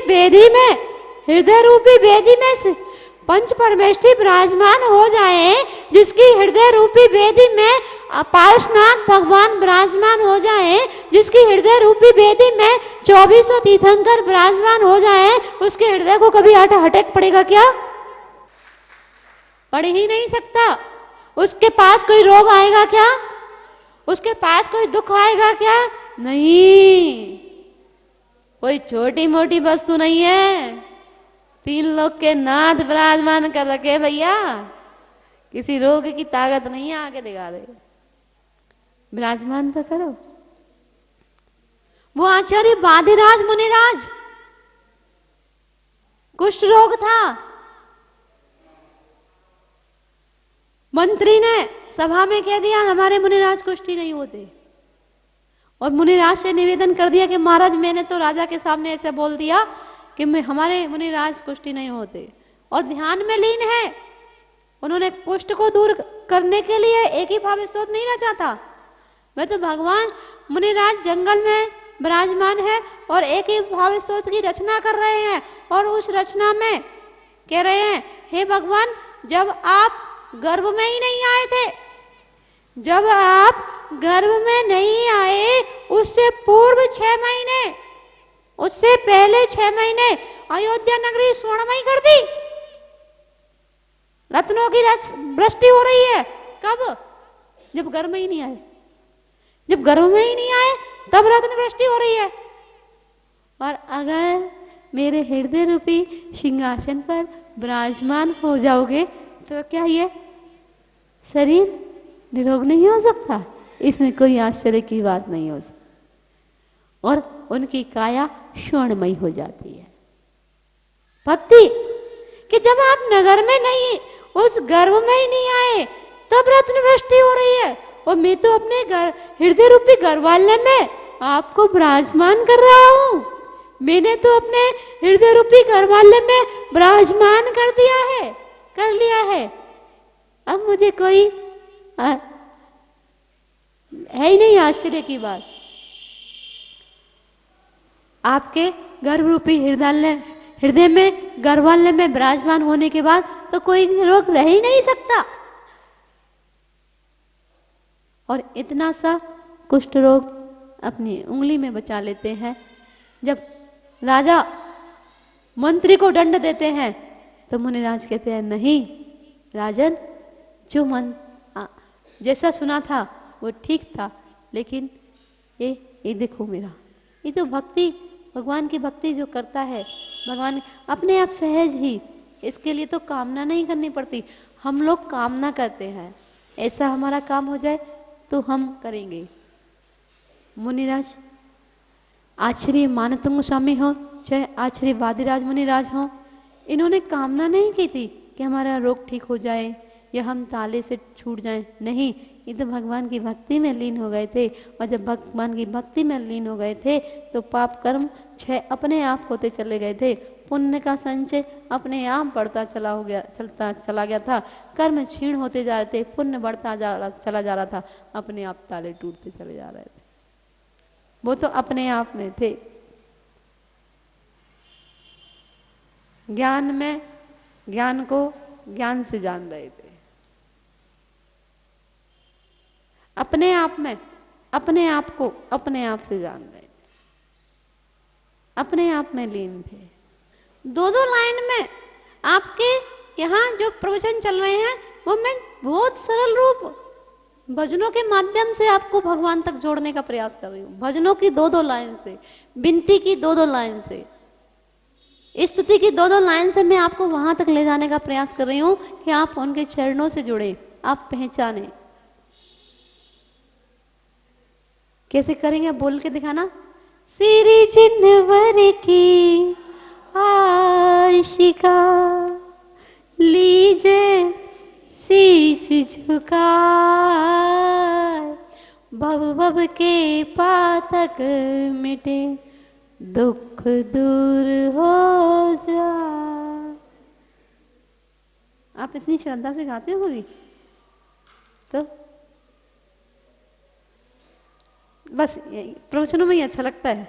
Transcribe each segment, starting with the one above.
वेदी में, हृदय रूपी वेदी में से पंच परमेष्ठी विराजमान हो जाए, जिसकी हृदय रूपी वेदी में पार्श्वनाथ भगवान विराजमान हो जाए, जिसकी हृदय रूपी वेदी में 2400 तीर्थंकर विराजमान हो जाए, उसके हृदय को कभी अटैक पड़ेगा क्या? पड़ ही नहीं सकता। उसके पास कोई रोग आएगा क्या? उसके पास कोई दुख आएगा क्या? नहीं। कोई छोटी मोटी वस्तु नहीं है, 3 लोग के नाथ विराजमान कर रखे भैया। किसी रोग की ताकत नहीं है आके दिखा दे, विराजमान तो करो। वो आचार्य वादिराज मुनिराज, कुष्ठ रोग था, मंत्री ने सभा में कह दिया हमारे मुनिराज कुष्ठी नहीं होते, और मुनिराज से निवेदन कर दिया कि महाराज मैंने तो राजा के सामने ऐसे बोल दिया कि हमारे मुनिराज कुष्ठी नहीं होते, और ध्यान में लीन है। उन्होंने कुष्ठ को दूर करने के लिए एक ही भाव स्तोत्र नहीं रचा था। मैं तो भगवान मुनिराज जंगल में विराजमान है और एक ही भाव स्तोत्र की रचना कर रहे हैं, और उस रचना में कह रहे हैं हे भगवान, जब आप गर्भ में ही नहीं आए थे, जब आप गर्भ में नहीं आए उससे पूर्व 6 महीने, उससे पहले 6 महीने अयोध्या नगरी स्वर्णमयी कर दी, रत्नों की वृष्टि हो रही है। कब? जब गर्भ में ही नहीं आए, जब गर्भ में ही नहीं आए तब रत्न वृष्टि हो रही है। और अगर मेरे हृदय रूपी सिंहासन पर विराजमान हो जाओगे तो क्या ये शरीर निरोग नहीं हो सकता? इसमें कोई आश्चर्य की बात नहीं हो सकती। और उनकी काया स्वर्णमयी हो जाती है। भक्ति कि जब आप नगर में नहीं, उस गर्भ में ही नहीं आए तब रत्न वृष्टि हो रही है, और मैं तो अपने हृदय रूपी गर्भालय में आपको विराजमान कर रहा हूं। मैंने तो अपने हृदय रूपी गर्भालय में विराजमान कर दिया है, कर लिया है। अब मुझे कोई है ही नहीं आश्चर्य की बात। आपके गर्भ रूपी हृदय में गर्भालय में विराजमान होने के बाद तो कोई रोग रह ही नहीं सकता। और इतना सा कुष्ठ रोग अपनी उंगली में बचा लेते हैं। जब राजा मंत्री को दंड देते हैं तो मुनिराज कहते हैं नहीं राजन, जो मन जैसा सुना था वो ठीक था, लेकिन ये देखो मेरा, ये तो भक्ति, भगवान की भक्ति जो करता है, भगवान अपने आप सहज ही, इसके लिए तो कामना नहीं करनी पड़ती। हम लोग कामना करते हैं ऐसा हमारा काम हो जाए तो हम करेंगे। मुनिराज आचार्य मानतंग स्वामी हो चाहे आचार्य वादिराज मुनिराज हो, इन्होंने कामना नहीं की थी कि हमारा रोग ठीक हो जाए या हम ताले से छूट जाएं। नहीं, ये तो भगवान की भक्ति में लीन हो गए थे, और जब भगवान की भक्ति में लीन हो गए थे तो पाप कर्म 6 अपने आप होते चले गए थे। पुण्य का संचय अपने आप बढ़ता चला गया था। कर्म क्षीण होते जा रहे थे, पुण्य बढ़ता चला जा रहा था, अपने आप ताले टूटते चले जा रहे थे। वो तो अपने आप में थे। ज्ञान में ज्ञान को ज्ञान से जान रहे थे, अपने आप में अपने आप को अपने आप से जान रहे थे, अपने आप में लीन थे। 2-2 लाइन में आपके यहाँ जो प्रवचन चल रहे हैं वो मैं बहुत सरल रूप भजनों के माध्यम से आपको भगवान तक जोड़ने का प्रयास कर रही हूँ। भजनों की 2-2 लाइन से, विनती की 2-2 लाइन से, स्तुति की 2-2 लाइन से मैं आपको वहां तक ले जाने का प्रयास कर रही हूँ कि आप उनके चरणों से जुड़े, आप पहचाने। कैसे करेंगे? बोल के दिखाना। श्री चिन्हवर की आशिका लीजे शीश झुका, भव भव के पातक मिटे दुख दूर हो जाए। आप इतनी श्रद्धा से गाते हो भी तो बस प्रवचनों में ही अच्छा लगता है।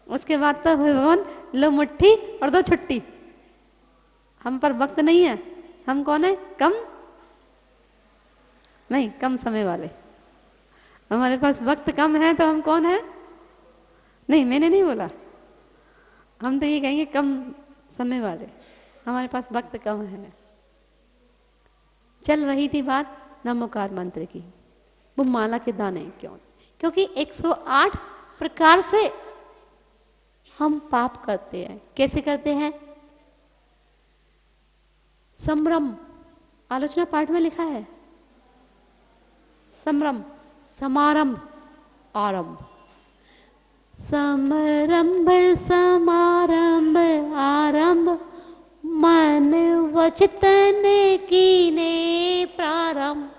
उसके बाद तो भगवान लो मुट्ठी और दो छुट्टी। हम पर वक्त नहीं है, हम कौन है? कम नहीं, कम समय वाले। हमारे पास वक्त कम है तो हम कौन है? नहीं, मैंने नहीं बोला, हम तो ये कहेंगे कम समय वाले, हमारे पास वक्त कम है। चल रही थी बात नमोकार मंत्र की, वो माला के दाने क्यों? क्योंकि 108 प्रकार से हम पाप करते हैं। कैसे करते हैं? संभ्रम, आलोचना पाठ में लिखा है, संभ्रम, समारंभ, आरंभ, समरंभ समारंभ आरंभ, मन वचतन कीने प्रारंभ।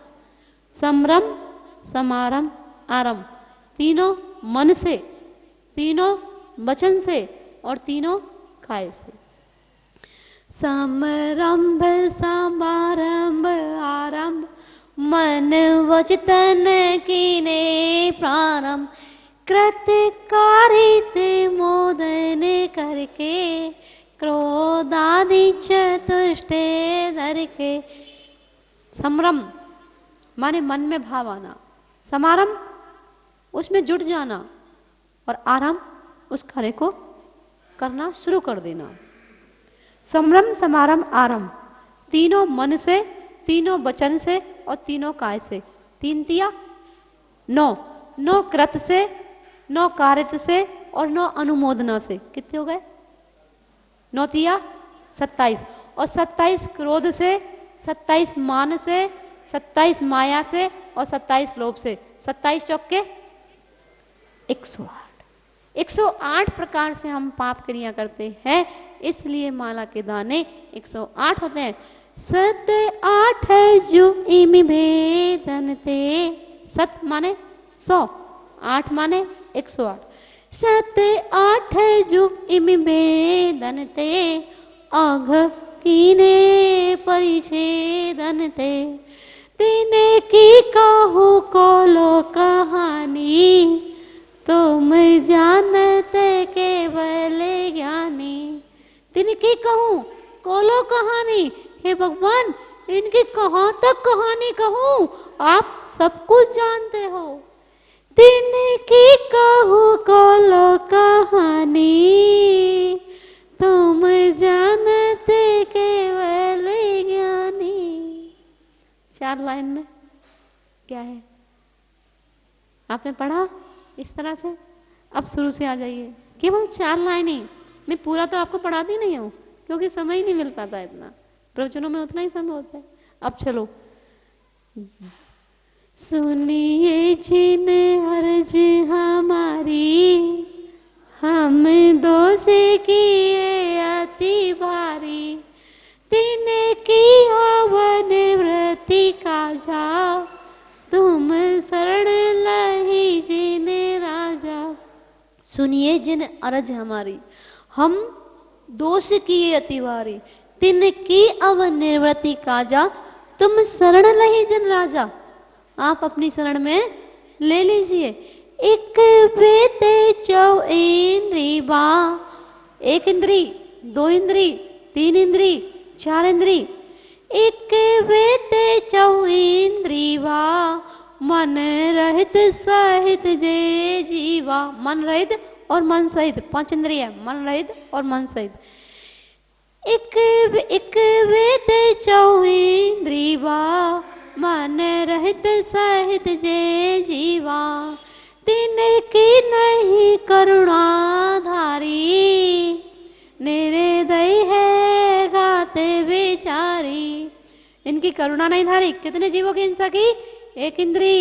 संभ्रम, समारंभ, आरंभ, तीनों मन से, तीनों वचन से और तीनों काय से। समरंभ समारंभ आरंभ, मन वचतन कीने प्रारंभ, कृत कारित मोदन करके, क्रोधादि चतुष्टे धर के। संभ्रम माने मन में भाव आना, समारंभ उसमें जुट जाना और आरंभ उस कार्य को करना शुरू कर देना। संभ्रम समारंभ आरंभ, तीनों मन से, तीनों वचन से और तीनों काय से। तीन तिया नौ, नौ कृत से, नौ कारित से और नौ अनुमोदना से। कितने हो गए? 9 तिया 27, और 27 क्रोध से, 27 मान से, 27 माया से और 27 लोभ से। 27 चौके 108। 108 प्रकार से हम पाप क्रिया करते हैं, इसलिए माला के दाने 108 होते हैं। 7 8 जो इमि भेदन ते, 7 माने 100, 8 माने 108। 7 8 जो इमि भेदन ते, अघ कीने परिच्छेदन ते, तिने की कहूँ कोलो कहानी, तुम जानते केवल ज्ञानी। तिनकी कहूँ कोलो कहानी, हे भगवान इनकी कहाँ तक कहानी कहूँ, आप सब कुछ जानते हो। तिनकी कहूँ कोलो कहानी, तुम जानते केवल ज्ञानी। 4 लाइन में क्या है? आपने पढ़ा इस तरह से? अब शुरू से आ जाइए, केवल 4 लाइन ही। मैं पूरा तो आपको पढ़ाती नहीं हूँ क्योंकि समय ही नहीं मिल पाता इतना, प्रवचनों में उतना ही समय होता है। अब चलो, सुनिए जिन अर्ज हमारी, हम दोष किए अति भारी, तिनकी हवन निवृत्ति का जा, तुम शरण लही जिन राजा। सुनिए जिन अरज हमारी, हम दोष किए अति भारी, तिनकी अवन निवृत्ति का जा, तुम शरण लही जिन राजा। आप अपनी शरण में ले लीजिए। एक बेते 4 इंद्री बा, 1 इंद्री, 2 इंद्री, 3 इंद्री, 4 इंद्री। एक बेते 4 इंद्री बा, मन रहित सहित जे जीवा। मन रहित और मन सहित, 5 इंद्रिय, मन रहित और मन सहित। एक बेते 4 इंद्री बा, मन रहित सहित जे जीवा। तिनकी नहीं करुणा धारी, निर्दय है गाते बेचारी। इनकी करुणा नहीं धारी। कितने जीवों की हिंसा की? 1 इंद्री,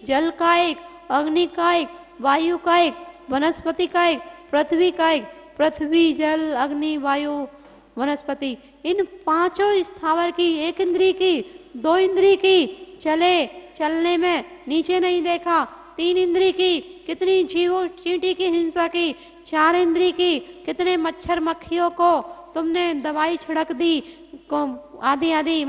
जल कायिक, अग्नि कायिक, वायु कायिक, वनस्पति कायिक, पृथ्वी कायिक। पृथ्वी, जल, अग्नि, वायु, वनस्पति, इन 5 स्थावर की, 1 इंद्री की, 2 इंद्री की, चले चलने में नीचे नहीं देखा। 3 इंद्री की, कितनी जीवों चींटी की हिंसा की। 4 इंद्री की, कितने मच्छर मक्खियों को तुमने दवाई छिड़क दी, आदि आदि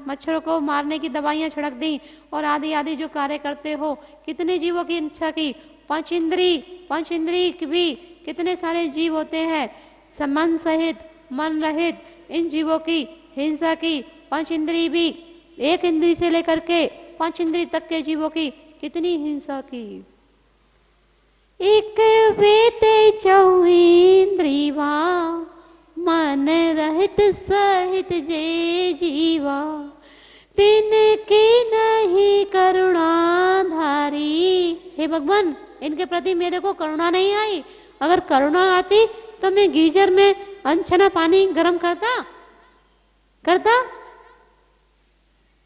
मच्छरों को मारने की दवाइयाँ छिड़क दी, और आदि आदि जो कार्य करते हो। कितने जीवों की हिंसा की। 5 इंद्री की भी कितने सारे जीव होते हैं, मन सहित, मन रहित, इन जीवों की हिंसा की, पंच इंद्री भी, एक इंद्री से लेकर के पांच इंद्री तक के जीवों की कितनी हिंसा की। एक वेते चौंद्रीवा, मन रहित सहित जे जीवा, तिनकी नहीं करुणा धारी। हे भगवान, इनके प्रति मेरे को करुणा नहीं आई। अगर करुणा आती तो मैं गीजर में अनछना पानी गर्म करता।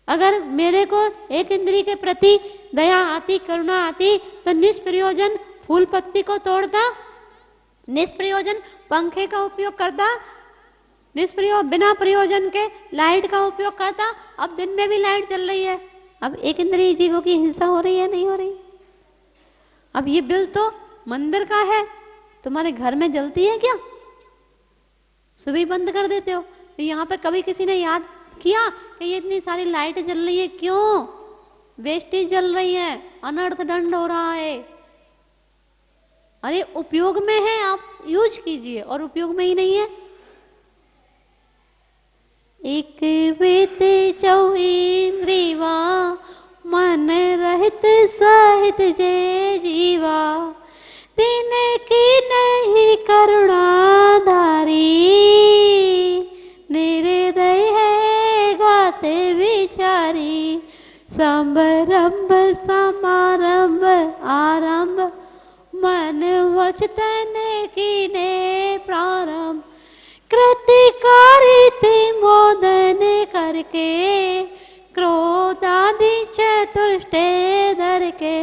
अगर मेरे को एक इंद्री के प्रति दया आती, करुणा आती, तो निष्प्रयोजन फूल पत्ती को तोड़ता, निष्प्रयोजन पंखे का उपयोग करता, बिना प्रयोजन के लाइट का उपयोग करता। अब दिन में भी लाइट चल रही है, अब एक इंद्रिय जीवों की हिंसा हो रही है, नहीं हो रही। अब ये बिल तो मंदिर का है, तुम्हारे घर में जलती है क्या? सुबह बंद कर देते हो। तो यहाँ पे कभी किसी ने याद किया कि ये इतनी सारी लाइट जल रही है, क्यों? वेस्टेज जल रही है, अनर्थ दंड हो रहा है। अरे उपयोग में है, आप यूज कीजिए, और उपयोग में ही नहीं है। एक वेते चौंद्रीवा, मन रहित सहित जे जीवा, तिनकी नहीं करुणा धारी। निर्दय है गाते विचारी, संभरंभ समारंभ आरंभ, मन वचन की ने प्रारंभ, कृतिकारी थी मोदन करके, क्रोधादि चतुष्टे धर के,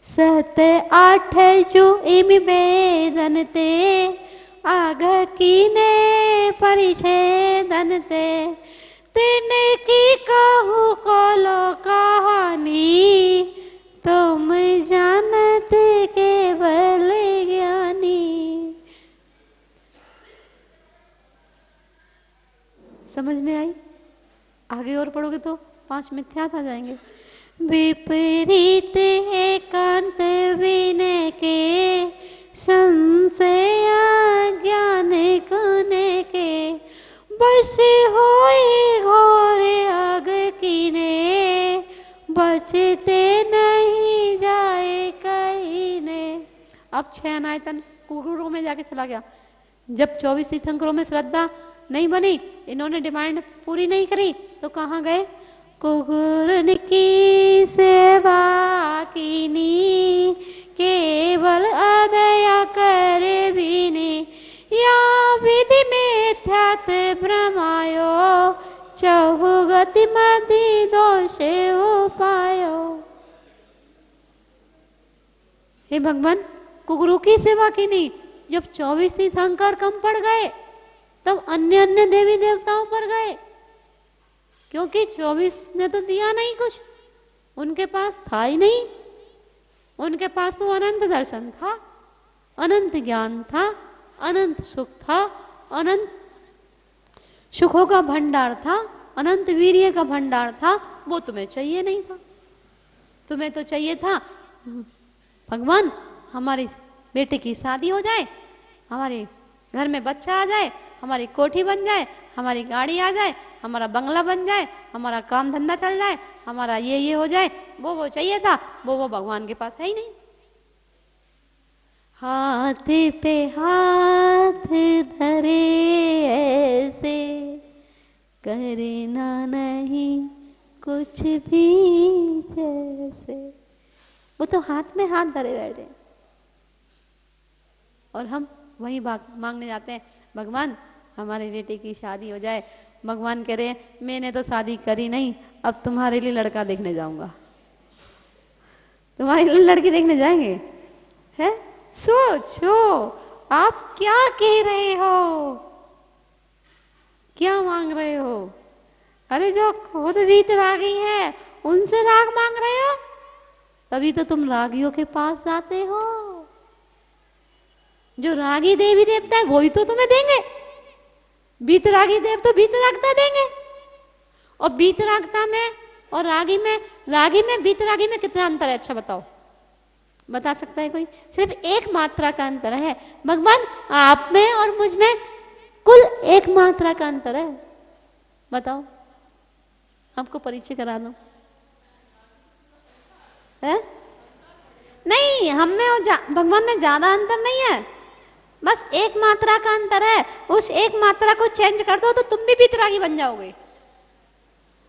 सत आठ जो इम वेदन ते, आग कीने परिच्छेदन ते, तिनकी कहूँ कोलो कहानी, तुम जानते केवल ज्ञानी। समझ में आई? आगे और पढ़ोगे तो 5 मिथ्यात आ जाएंगे। विपरीत एकांत विनय के, संशय ज्ञान कुने के, बस होई घोर आग कीने, बचते नहीं जाए कहीं ने। अब 6 अनायतन कुकुरों में जाके चला गया। जब 24 तीर्थंकरों में श्रद्धा नहीं बनी, इन्होंने डिमांड पूरी नहीं करी, तो कहाँ गए? कुकुरन की सेवा कीनी, केवल अदया कर बीनी, या विधि में ध्यात भ्रमायो, चहुगति मति दोष उपायो। हे भगवान, कुकुरों की सेवा की नहीं। जब 24 तीर्थंकर कम पड़ गए, तब अन्य देवी देवताओं पर गए, क्योंकि 24 ने तो दिया नहीं कुछ, उनके पास था ही नहीं। उनके पास तो अनंत दर्शन था, अनंत ज्ञान था, अनंत सुख था, अनंत सुखों का भंडार था, अनंत वीर्य का भंडार था। वो तुम्हें चाहिए नहीं था। तुम्हें तो चाहिए था, भगवान हमारी बेटे की शादी हो जाए, हमारे घर में बच्चा आ जाए, हमारी कोठी बन जाए, हमारी गाड़ी आ जाए, हमारा बंगला बन जाए, हमारा काम धंधा चल जाए, हमारा ये हो जाए। वो चाहिए था, वो भगवान के पास है ही नहीं। हाथ पे हाथ धरे ऐसे, करना नहीं कुछ भी जैसे। वो तो हाथ में हाथ धरे बैठे, और हम वही मांगने जाते हैं, भगवान हमारे बेटे की शादी हो जाए। भगवान कह रहे मैंने तो शादी करी नहीं, अब तुम्हारे लिए लड़का देखने जाऊंगा। तुम्हारे लिए लड़की देखने जाएंगे? है? सोचो आप क्या कह रहे हो, क्या मांग रहे हो? अरे जो खुद वीतरागी है उनसे राग मांग रहे हो, तभी तो तुम रागियों के पास जाते हो। जो रागी देवी देवता है वही तो तुम्हें देंगे। बीतरागी देव तो बीतरागता देंगे, और बीतरागता में और रागी में बीतरागी में कितना अंतर है? अच्छा बताओ। बता सकता है कोई? सिर्फ एक मात्रा का अंतर है भगवान, आप में और मुझ में कुल एक मात्रा का अंतर है। बताओ, आपको परिचय करा दो। है? नहीं, हम में और भगवान में ज्यादा अंतर नहीं है, बस एक मात्रा का अंतर है। उस एक मात्रा को चेंज कर दो तो तुम भी वितरागी बन जाओगे।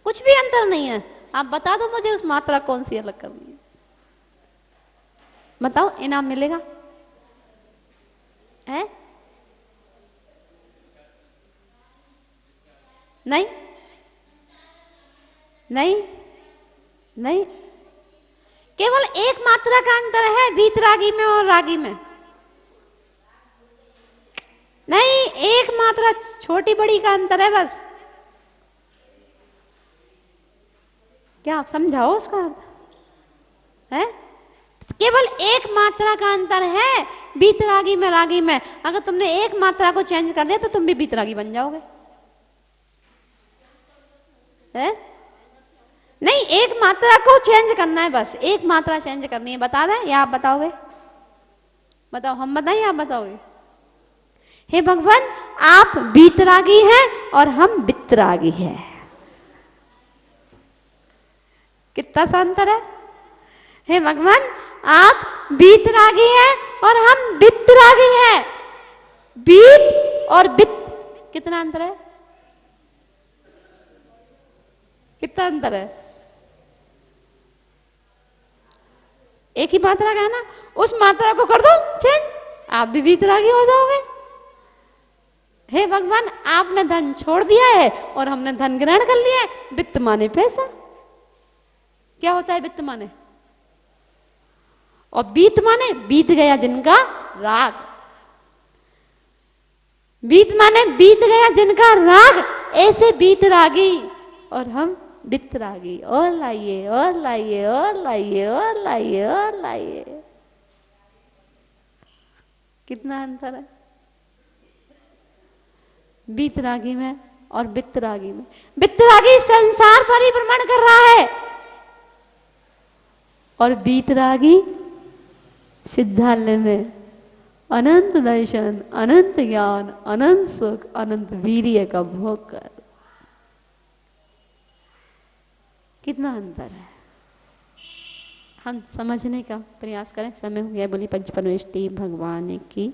कुछ भी अंतर नहीं है। आप बता दो मुझे उस मात्रा कौन सी अलग करनी है, बताओ, इनाम मिलेगा। है? नहीं नहीं नहीं, केवल एक मात्रा का अंतर है वीतरागी में और रागी में। नहीं, एक मात्रा छोटी बड़ी का अंतर है बस। क्या आप समझाओ उसका अर्थ? है? केवल एक मात्रा का अंतर है वीतरागी में रागी में। अगर तुमने एक मात्रा को चेंज कर दिया तो तुम भी वीतरागी बन जाओगे। है? नहीं, एक मात्रा को चेंज करना है, बस एक मात्रा चेंज करनी है। बता दें या आप बताओगे? बताओ, हम बताएं या आप बताओगे? हे भगवान, आप वीतरागी हैं और हम वितरागी हैं। कितना सा अंतर है? हे भगवान, आप वीतरागी हैं और हम वितरागी हैं। वीत और वित कितना अंतर है? कितना अंतर है? एक ही मात्रा का है ना। उस मात्रा को कर दो चेंज, आप भी वीतरागी हो जाओगे। हे भगवान, आपने धन छोड़ दिया है और हमने धन ग्रहण कर लिया है। वित्त माने पैसा। क्या होता है वित्त माने? और बीत माने बीत गया जिनका राग। बीत माने बीत गया जिनका राग, ऐसे बीतरागी और हम वितरागी। और लाइए और लाइए और लाइए और लाइए और लाइए। कितना अंतर है बीतरागी में और वितरागी में? वितरागी संसार परिभ्रमण कर रहा है और बीतरागी सिद्धालय में अनंत दर्शन, अनंत ज्ञान, अनंत सुख, अनंत वीर्य का भोग कर। कितना अंतर है, हम समझने का प्रयास करें। समय हो गया। बोली पंच परमेष्टि भगवान की।